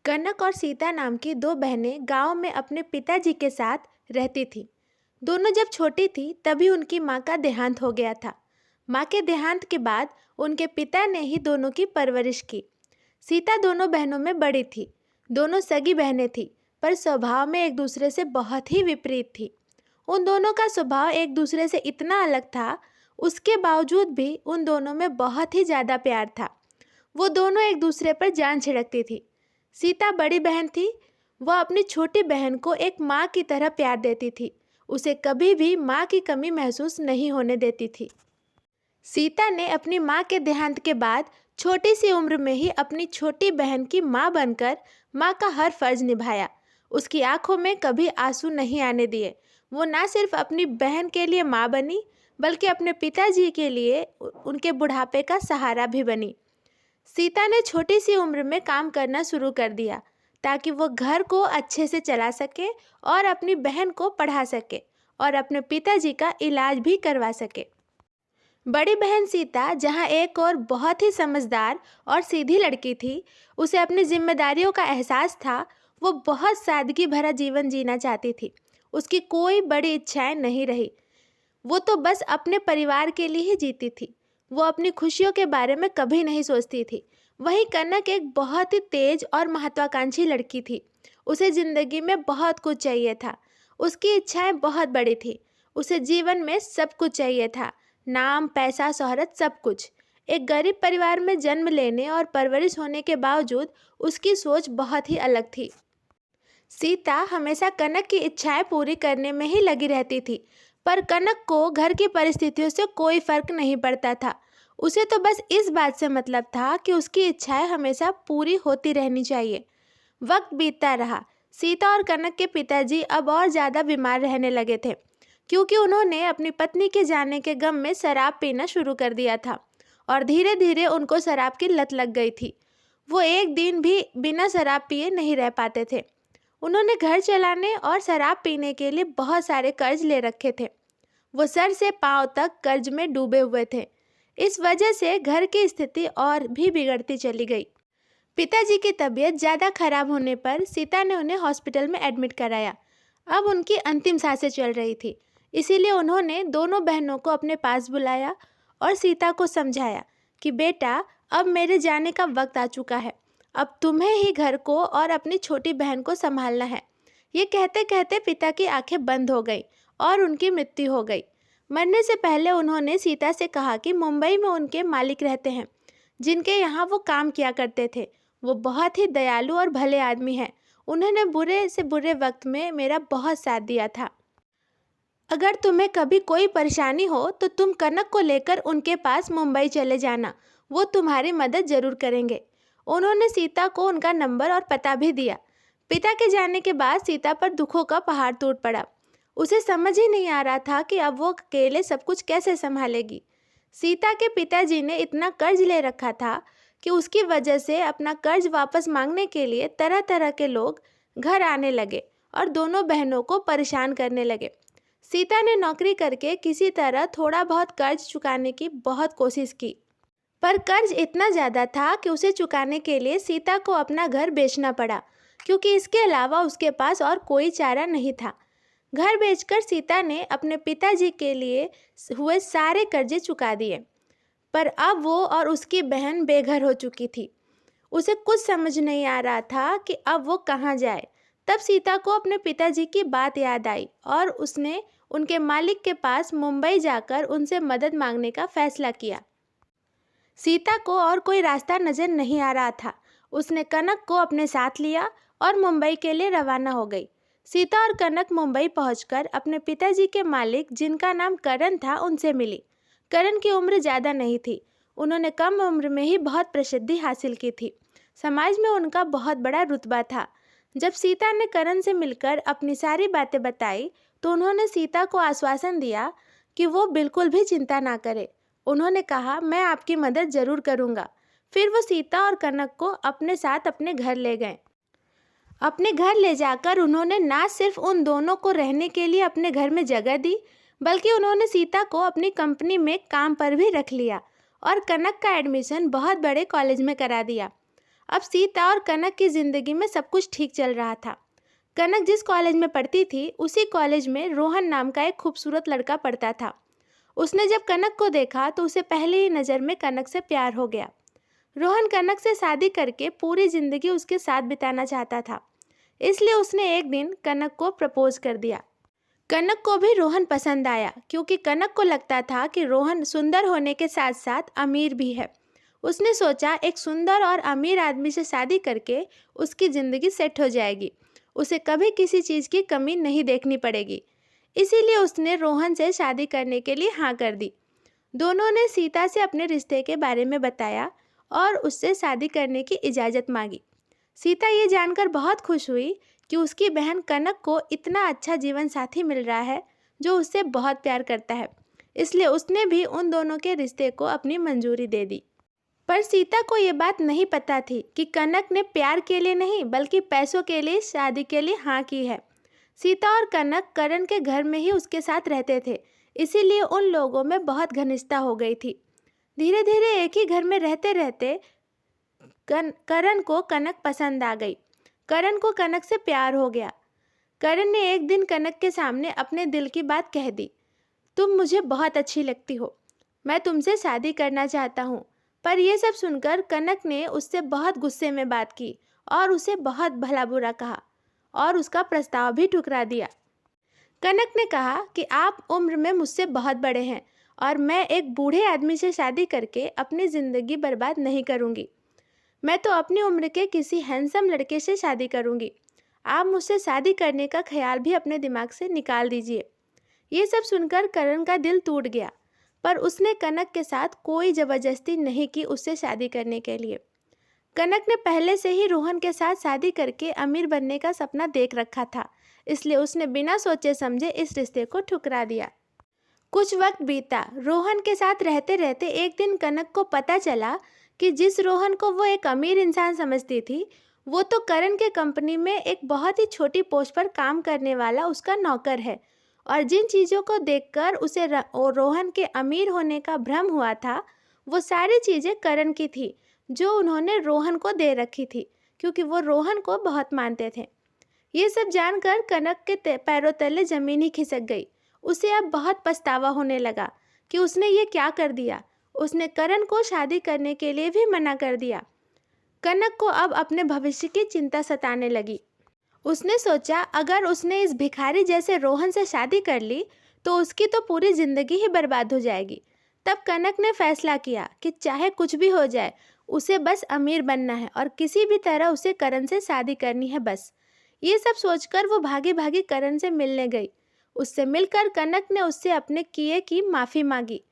कनक और सीता नाम की दो बहनें गांव में अपने पिताजी के साथ रहती थीं। दोनों जब छोटी थी तभी उनकी माँ का देहांत हो गया था। माँ के देहांत के बाद उनके पिता ने ही दोनों की परवरिश की। सीता दोनों बहनों में बड़ी थी। दोनों सगी बहनें थीं, पर स्वभाव में एक दूसरे से बहुत ही विपरीत थी। उन दोनों का स्वभाव एक दूसरे से इतना अलग था, उसके बावजूद भी उन दोनों में बहुत ही ज़्यादा प्यार था। वो दोनों एक दूसरे पर जान छिड़कती थी। सीता बड़ी बहन थी। वह अपनी छोटी बहन को एक माँ की तरह प्यार देती थी। उसे कभी भी माँ की कमी महसूस नहीं होने देती थी। सीता ने अपनी माँ के देहांत के बाद छोटी सी उम्र में ही अपनी छोटी बहन की माँ बनकर माँ का हर फर्ज निभाया। उसकी आंखों में कभी आंसू नहीं आने दिए। वो ना सिर्फ अपनी बहन के लिए माँ बनी, बल्कि अपने पिताजी के लिए उनके बुढ़ापे का सहारा भी बनी। सीता ने छोटी सी उम्र में काम करना शुरू कर दिया ताकि वो घर को अच्छे से चला सके और अपनी बहन को पढ़ा सके और अपने पिताजी का इलाज भी करवा सके। बड़ी बहन सीता, जहाँ एक और बहुत ही समझदार और सीधी लड़की थी, उसे अपनी जिम्मेदारियों का एहसास था। वो बहुत सादगी भरा जीवन जीना चाहती थी। उसकी कोई बड़ी इच्छाएं नहीं रही। वो तो बस अपने परिवार के लिए ही जीती थी। वो अपनी खुशियों के बारे में कभी नहीं सोचती थी। वहीं कनक एक बहुत ही तेज और महत्वाकांक्षी लड़की थी। उसे जिंदगी में बहुत कुछ चाहिए था। उसकी इच्छाएं बहुत बड़ी थी। उसे जीवन में सब कुछ चाहिए था, नाम, पैसा, शोहरत, सब कुछ। एक गरीब परिवार में जन्म लेने और परवरिश होने के बावजूद उसकी सोच बहुत ही अलग थी। सीता हमेशा कनक की इच्छाएं पूरी करने में ही लगी रहती थी, पर कनक को घर की परिस्थितियों से कोई फर्क नहीं पड़ता था। उसे तो बस इस बात से मतलब था कि उसकी इच्छाएं हमेशा पूरी होती रहनी चाहिए। वक्त बीतता रहा। सीता और कनक के पिताजी अब और ज़्यादा बीमार रहने लगे थे, क्योंकि उन्होंने अपनी पत्नी के जाने के गम में शराब पीना शुरू कर दिया था और धीरे धीरे उनको शराब की लत लग गई थी। वो एक दिन भी बिना शराब पिए नहीं रह पाते थे। उन्होंने घर चलाने और शराब पीने के लिए बहुत सारे कर्ज ले रखे थे। वो सर से पांव तक कर्ज में डूबे हुए थे। इस वजह से घर की स्थिति और भी बिगड़ती चली गई। पिताजी की तबीयत ज़्यादा खराब होने पर सीता ने उन्हें हॉस्पिटल में एडमिट कराया। अब उनकी अंतिम सांसें चल रही थी, इसीलिए उन्होंने दोनों बहनों को अपने पास बुलाया और सीता को समझाया कि बेटा, अब मेरे जाने का वक्त आ चुका है। अब तुम्हें ही घर को और अपनी छोटी बहन को संभालना है। ये कहते कहते पिता की आंखें बंद हो गई और उनकी मृत्यु हो गई। मरने से पहले उन्होंने सीता से कहा कि मुंबई में उनके मालिक रहते हैं, जिनके यहाँ वो काम किया करते थे। वो बहुत ही दयालु और भले आदमी हैं। उन्होंने बुरे से बुरे वक्त में मेरा बहुत साथ दिया था। अगर तुम्हें कभी कोई परेशानी हो तो तुम कनक को लेकर उनके पास मुंबई चले जाना। वो तुम्हारी मदद ज़रूर करेंगे। उन्होंने सीता को उनका नंबर और पता भी दिया। पिता के जाने के बाद सीता पर दुखों का पहाड़ टूट पड़ा। उसे समझ ही नहीं आ रहा था कि अब वो अकेले सब कुछ कैसे संभालेगी। सीता के पिताजी ने इतना कर्ज ले रखा था कि उसकी वजह से अपना कर्ज वापस मांगने के लिए तरह तरह के लोग घर आने लगे और दोनों बहनों को परेशान करने लगे। सीता ने नौकरी करके किसी तरह थोड़ा बहुत कर्ज चुकाने की बहुत कोशिश की, पर कर्ज इतना ज़्यादा था कि उसे चुकाने के लिए सीता को अपना घर बेचना पड़ा, क्योंकि इसके अलावा उसके पास और कोई चारा नहीं था। घर बेचकर सीता ने अपने पिताजी के लिए हुए सारे कर्जे चुका दिए, पर अब वो और उसकी बहन बेघर हो चुकी थी। उसे कुछ समझ नहीं आ रहा था कि अब वो कहाँ जाए। तब सीता को अपने पिताजी की बात याद आई और उसने उनके मालिक के पास मुंबई जाकर उनसे मदद मांगने का फैसला किया। सीता को और कोई रास्ता नज़र नहीं आ रहा था। उसने कनक को अपने साथ लिया और मुंबई के लिए रवाना हो गई। सीता और कनक मुंबई पहुंचकर अपने पिताजी के मालिक, जिनका नाम करण था, उनसे मिली। करण की उम्र ज़्यादा नहीं थी। उन्होंने कम उम्र में ही बहुत प्रसिद्धि हासिल की थी। समाज में उनका बहुत बड़ा रुतबा था। जब सीता ने करण से मिलकर अपनी सारी बातें बताई तो उन्होंने सीता को आश्वासन दिया कि वो बिल्कुल भी चिंता ना करे। उन्होंने कहा, मैं आपकी मदद ज़रूर करूँगा। फिर वो सीता और कनक को अपने साथ अपने घर ले गए। अपने घर ले जाकर उन्होंने ना सिर्फ उन दोनों को रहने के लिए अपने घर में जगह दी, बल्कि उन्होंने सीता को अपनी कंपनी में काम पर भी रख लिया और कनक का एडमिशन बहुत बड़े कॉलेज में करा दिया। अब सीता और कनक की जिंदगी में सब कुछ ठीक चल रहा था। कनक जिस कॉलेज में पढ़ती थी उसी कॉलेज में रोहन नाम का एक खूबसूरत लड़का पढ़ता था। उसने जब कनक को देखा तो उसे पहले ही नज़र में कनक से प्यार हो गया। रोहन कनक से शादी करके पूरी जिंदगी उसके साथ बिताना चाहता था, इसलिए उसने एक दिन कनक को प्रपोज कर दिया। कनक को भी रोहन पसंद आया, क्योंकि कनक को लगता था कि रोहन सुंदर होने के साथ साथ अमीर भी है। उसने सोचा एक सुंदर और अमीर आदमी से शादी करके उसकी ज़िंदगी सेट हो जाएगी, उसे कभी किसी चीज़ की कमी नहीं देखनी पड़ेगी। इसीलिए उसने रोहन से शादी करने के लिए हाँ कर दी। दोनों ने सीता से अपने रिश्ते के बारे में बताया और उससे शादी करने की इजाज़त मांगी। सीता ये जानकर बहुत खुश हुई कि उसकी बहन कनक को इतना अच्छा जीवन साथी मिल रहा है जो उससे बहुत प्यार करता है, इसलिए उसने भी उन दोनों के रिश्ते को अपनी मंजूरी दे दी। पर सीता को ये बात नहीं पता थी कि कनक ने प्यार के लिए नहीं बल्कि पैसों के लिए शादी के लिए हाँ की है। सीता और कनक करण के घर में ही उसके साथ रहते थे, इसीलिए उन लोगों में बहुत घनिष्ठता हो गई थी। धीरे धीरे एक ही घर में रहते रहते करण को कनक पसंद आ गई। करण को कनक से प्यार हो गया। करण ने एक दिन कनक के सामने अपने दिल की बात कह दी, तुम मुझे बहुत अच्छी लगती हो, मैं तुमसे शादी करना चाहता हूँ। पर यह सब सुनकर कनक ने उससे बहुत गुस्से में बात की और उसे बहुत भला बुरा कहा और उसका प्रस्ताव भी ठुकरा दिया। कनक ने कहा कि आप उम्र में मुझसे बहुत बड़े हैं और मैं एक बूढ़े आदमी से शादी करके अपनी ज़िंदगी बर्बाद नहीं करूँगी। मैं तो अपनी उम्र के किसी हैंडसम लड़के से शादी करूँगी। आप मुझसे शादी करने का ख्याल भी अपने दिमाग से निकाल दीजिए। ये सब सुनकर करण का दिल टूट गया, पर उसने कनक के साथ कोई ज़बरदस्ती नहीं की उससे शादी करने के लिए। कनक ने पहले से ही रोहन के साथ शादी करके अमीर बनने का सपना देख रखा था, इसलिए उसने बिना सोचे समझे इस रिश्ते को ठुकरा दिया। कुछ वक्त बीता। रोहन के साथ रहते रहते एक दिन कनक को पता चला कि जिस रोहन को वो एक अमीर इंसान समझती थी, वो तो करण के कंपनी में एक बहुत ही छोटी पोस्ट पर काम करने वाला उसका नौकर है। और जिन चीज़ों को देखकर उसे रोहन के अमीर होने का भ्रम हुआ था, वो सारी चीज़ें करण की थी जो उन्होंने रोहन को दे रखी थी, क्योंकि वो रोहन को बहुत मानते थे। ये सब जानकर कनक के पैरों तले ज़मीन ही खिसक गई। उसे अब बहुत पछतावा होने लगा कि उसने ये क्या कर दिया। उसने करण को शादी करने के लिए भी मना कर दिया। कनक को अब अपने भविष्य की चिंता सताने लगी। उसने सोचा अगर उसने इस भिखारी जैसे रोहन से शादी कर ली तो उसकी तो पूरी ज़िंदगी ही बर्बाद हो जाएगी। तब कनक ने फैसला किया कि चाहे कुछ भी हो जाए, उसे बस अमीर बनना है और किसी भी तरह उसे करण से शादी करनी है बस। ये सब सोचकर वो भागी भागी करण से मिलने गई। उससे मिलकर कनक ने उससे अपने किए की माफ़ी मांगी।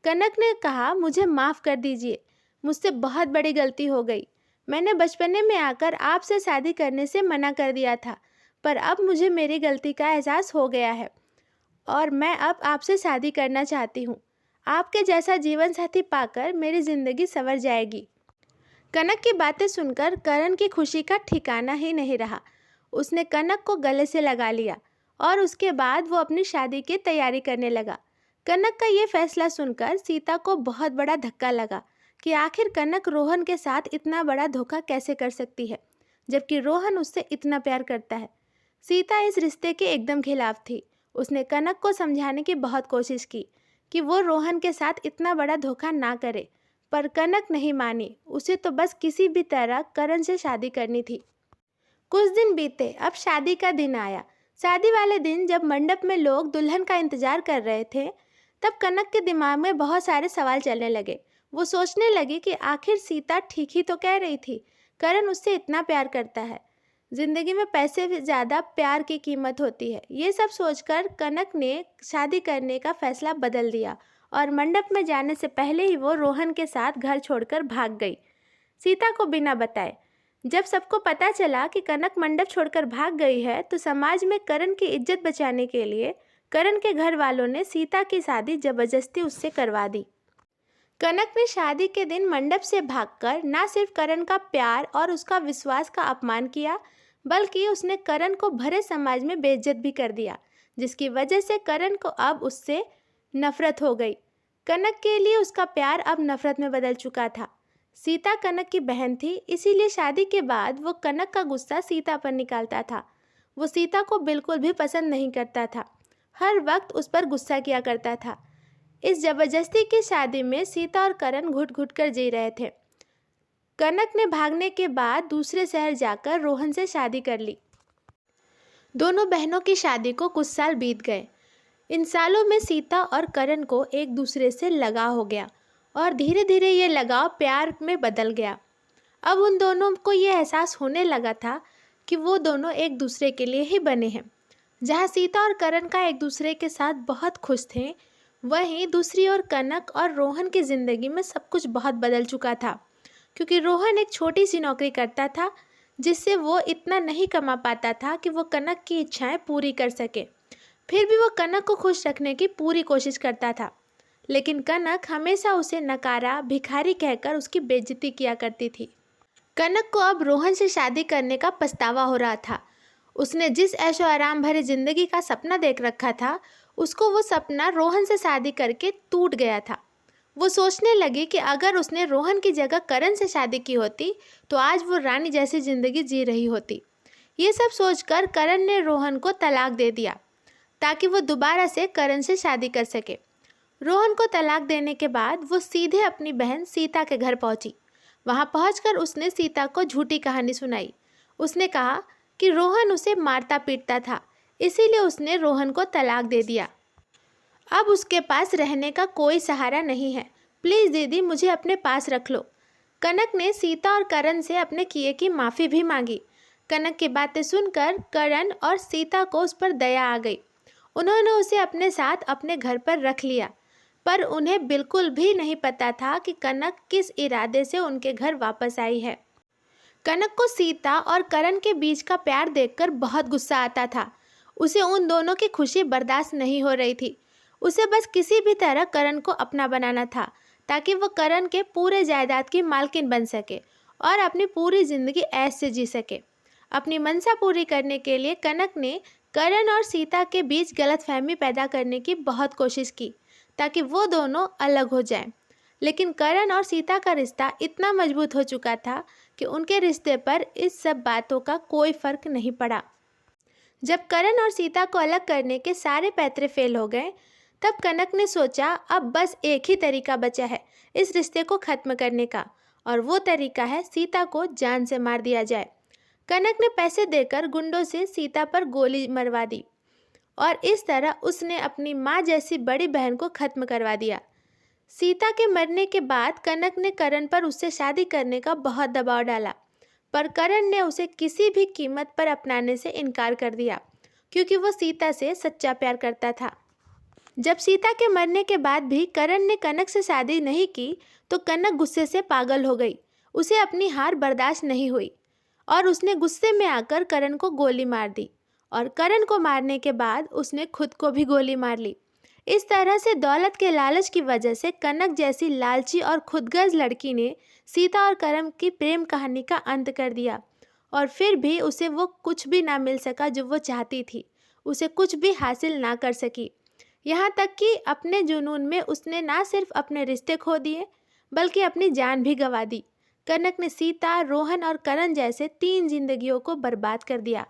कनक ने कहा, मुझे माफ़ कर दीजिए, मुझसे बहुत बड़ी गलती हो गई। मैंने बचपने में आकर आपसे शादी करने से मना कर दिया था, पर अब मुझे मेरी गलती का एहसास हो गया है और मैं अब आपसे शादी करना चाहती हूँ। आपके जैसा जीवन साथी पाकर मेरी ज़िंदगी संवर जाएगी। कनक की बातें सुनकर करण की खुशी का ठिकाना ही नहीं रहा। उसने कनक को गले से लगा लिया और उसके बाद वो अपनी शादी की तैयारी करने लगा। कनक का ये फैसला सुनकर सीता को बहुत बड़ा धक्का लगा कि आखिर कनक रोहन के साथ इतना बड़ा धोखा कैसे कर सकती है, जबकि रोहन उससे इतना प्यार करता है। सीता इस रिश्ते के एकदम खिलाफ थी। उसने कनक को समझाने की बहुत कोशिश की कि वो रोहन के साथ इतना बड़ा धोखा ना करे, पर कनक नहीं मानी। उसे तो बस किसी भी तरह करण से शादी करनी थी। कुछ दिन बीते। अब शादी का दिन आया। शादी वाले दिन जब मंडप में लोग दुल्हन का इंतजार कर रहे थे, तब कनक के दिमाग में बहुत सारे सवाल चलने लगे। वो सोचने लगी कि आखिर सीता ठीक ही तो कह रही थी, करण उससे इतना प्यार करता है। जिंदगी में पैसे से ज़्यादा प्यार की कीमत होती है। ये सब सोचकर कनक ने शादी करने का फैसला बदल दिया और मंडप में जाने से पहले ही वो रोहन के साथ घर छोड़कर भाग गई, सीता को बिना बताए। जब सबको पता चला कि कनक मंडप छोड़कर भाग गई है, तो समाज में करण की इज्जत बचाने के लिए करण के घर वालों ने सीता की शादी जबरदस्ती उससे करवा दी। कनक ने शादी के दिन मंडप से भागकर न सिर्फ करण का प्यार और उसका विश्वास का अपमान किया, बल्कि उसने करण को भरे समाज में बेइज्जत भी कर दिया, जिसकी वजह से करण को अब उससे नफरत हो गई। कनक के लिए उसका प्यार अब नफरत में बदल चुका था। सीता कनक की बहन थी, इसीलिए शादी के बाद वो कनक का गुस्सा सीता पर निकालता था। वो सीता को बिल्कुल भी पसंद नहीं करता था, हर वक्त उस पर गुस्सा किया करता था। इस जबरदस्ती की शादी में सीता और करण घुट घुट कर जी रहे थे। कनक ने भागने के बाद दूसरे शहर जाकर रोहन से शादी कर ली। दोनों बहनों की शादी को कुछ साल बीत गए। इन सालों में सीता और करण को एक दूसरे से लगाव हो गया और धीरे धीरे ये लगाव प्यार में बदल गया। अब उन दोनों को ये एहसास होने लगा था कि वो दोनों एक दूसरे के लिए ही बने हैं। जहाँ सीता और करण का एक दूसरे के साथ बहुत खुश थे, वहीं दूसरी ओर कनक और रोहन की ज़िंदगी में सब कुछ बहुत बदल चुका था, क्योंकि रोहन एक छोटी सी नौकरी करता था जिससे वो इतना नहीं कमा पाता था कि वो कनक की इच्छाएं पूरी कर सके। फिर भी वो कनक को खुश रखने की पूरी कोशिश करता था, लेकिन कनक हमेशा उसे नकारा, भिखारी कहकर उसकी बेइज्जती किया करती थी। कनक को अब रोहन से शादी करने का पछतावा हो रहा था। उसने जिस ऐशो आराम भरी जिंदगी का सपना देख रखा था, उसको वो सपना रोहन से शादी करके टूट गया था। वो सोचने लगी कि अगर उसने रोहन की जगह करण से शादी की होती तो आज वो रानी जैसी ज़िंदगी जी रही होती। ये सब सोचकर करण ने रोहन को तलाक दे दिया ताकि वो दोबारा से करण से शादी कर सके। रोहन को तलाक देने के बाद वो सीधे अपनी बहन सीता के घर पहुंची। वहां पहुंचकर उसने सीता को झूठी कहानी सुनाई। उसने कहा कि रोहन उसे मारता पीटता था, इसीलिए उसने रोहन को तलाक दे दिया। अब उसके पास रहने का कोई सहारा नहीं है। प्लीज़ दीदी, मुझे अपने पास रख लो। कनक ने सीता और करण से अपने किए की माफ़ी भी मांगी। कनक की बातें सुनकर करण और सीता को उस पर दया आ गई। उन्होंने उसे अपने साथ अपने घर पर रख लिया, पर उन्हें बिल्कुल भी नहीं पता था कि कनक किस इरादे से उनके घर वापस आई है। कनक को सीता और करण के बीच का प्यार देखकर बहुत गुस्सा आता था। उसे उन दोनों की खुशी बर्दाश्त नहीं हो रही थी। उसे बस किसी भी तरह करण को अपना बनाना था ताकि वो करण के पूरे जायदाद की मालकिन बन सके और अपनी पूरी ज़िंदगी ऐश से जी सके। अपनी मंशा पूरी करने के लिए कनक ने करण और सीता के बीच गलतफहमी पैदा करने की बहुत कोशिश की ताकि वो दोनों अलग हो जाएं। लेकिन करण और सीता का रिश्ता इतना मजबूत हो चुका था कि उनके रिश्ते पर इस सब बातों का कोई फ़र्क नहीं पड़ा। जब करण और सीता को अलग करने के सारे पैतरे फेल हो गए, तब कनक ने सोचा अब बस एक ही तरीका बचा है इस रिश्ते को ख़त्म करने का, और वो तरीका है सीता को जान से मार दिया जाए। कनक ने पैसे देकर गुंडों से सीता पर गोली मरवा दी और इस तरह उसने अपनी माँ जैसी बड़ी बहन को ख़त्म करवा दिया। सीता के मरने के बाद कनक ने करण पर उससे शादी करने का बहुत दबाव डाला, पर करण ने उसे किसी भी कीमत पर अपनाने से इनकार कर दिया क्योंकि वो सीता से सच्चा प्यार करता था। जब सीता के मरने के बाद भी करण ने कनक से शादी नहीं की तो कनक गुस्से से पागल हो गई। उसे अपनी हार बर्दाश्त नहीं हुई और उसने गुस्से में आकर करण को गोली मार दी, और करण को मारने के बाद उसने खुद को भी गोली मार ली। इस तरह से दौलत के लालच की वजह से कनक जैसी लालची और खुदगर्ज लड़की ने सीता और करण की प्रेम कहानी का अंत कर दिया, और फिर भी उसे वो कुछ भी ना मिल सका जो वो चाहती थी। उसे कुछ भी हासिल ना कर सकी, यहाँ तक कि अपने जुनून में उसने ना सिर्फ अपने रिश्ते खो दिए बल्कि अपनी जान भी गंवा दी। कनक ने सीता, रोहन और करण जैसे 3 जिंदगियों को बर्बाद कर दिया।